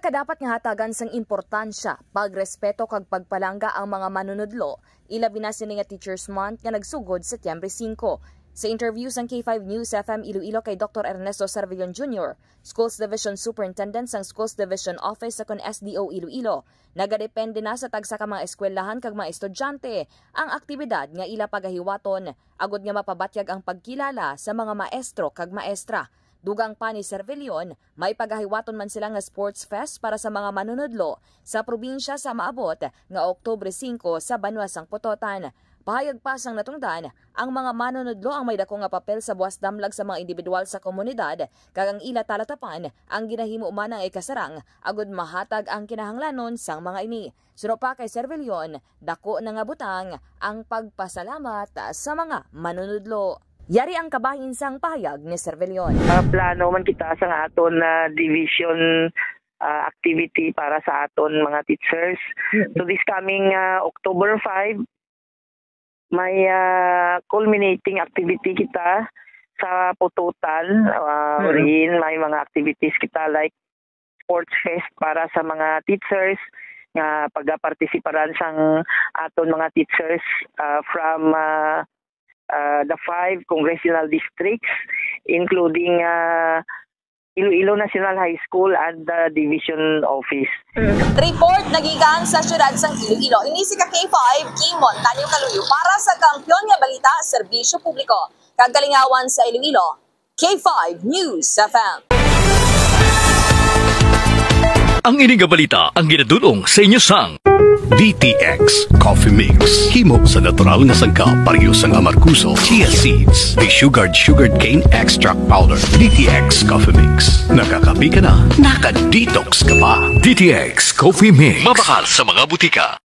kadapat nga hatagan sang importansya, pagrespeto kag pagpalangga ang mga manunudlo, ilabi na sini nga Teachers Month nga nagsugod Setyembre 5. Sa interview sang K5 News FM Iloilo kay Dr. Ernesto Cervellon Jr., Schools Division Superintendent sang Schools Division Office sa SDO Iloilo, nagadepende na sa tagsa ka mga eskwelahan kag mga estudyante ang aktibidad nga ila pagahiwaton, agud nga mapabatyag ang pagkilala sa mga maestro kag maestra. Dugang pa ni Cervellon, may pagahiwaton man sila nga sports fest para sa mga manunudlo sa probinsya sa maabot nga Oktubre 5 sa Banwa sang Pototan. Pahayag pa sang natungdan, ang mga manunudlo ang may dako nga papel sa buwas damlag sa mga individual sa komunidad kag ang ila talatapan ang ginahimo man ang ikasarang agud mahatag ang kinahanglanon sang mga ini. Suro pa kay Cervellon, dako na nga butang ang pagpasalamat sa mga manunudlo. Yari ang kabahin sang pahayag ni Cervellon. Plano man kita sa aton na division activity para sa aton mga teachers. So this coming October 5, may culminating activity kita sa Pototan. Rin may mga activities kita like sports fest para sa mga teachers nga pagpartisiparan sang aton mga teachers from the 5 congressional districts, including Iloilo National High School and the Division Office. Report nagigang sa syudad sang Iloilo. Ini si K5 Kimon Tanyo Kaluyo para sa Kampiyon nga Balita, Serbisyo Publiko. Kagalingawan sa Iloilo, K5 News FM. Ang ining nga balita ang ginadulong sa inyo sang DTX Coffee Mix. Himo sa natural nga sangka pareho sang amarkuso, chia seeds, sugared cane extract powder. DTX Coffee Mix. Nakakapi ka na, naka-detox ka pa. DTX Coffee Mix. Mabakal sa mga butika.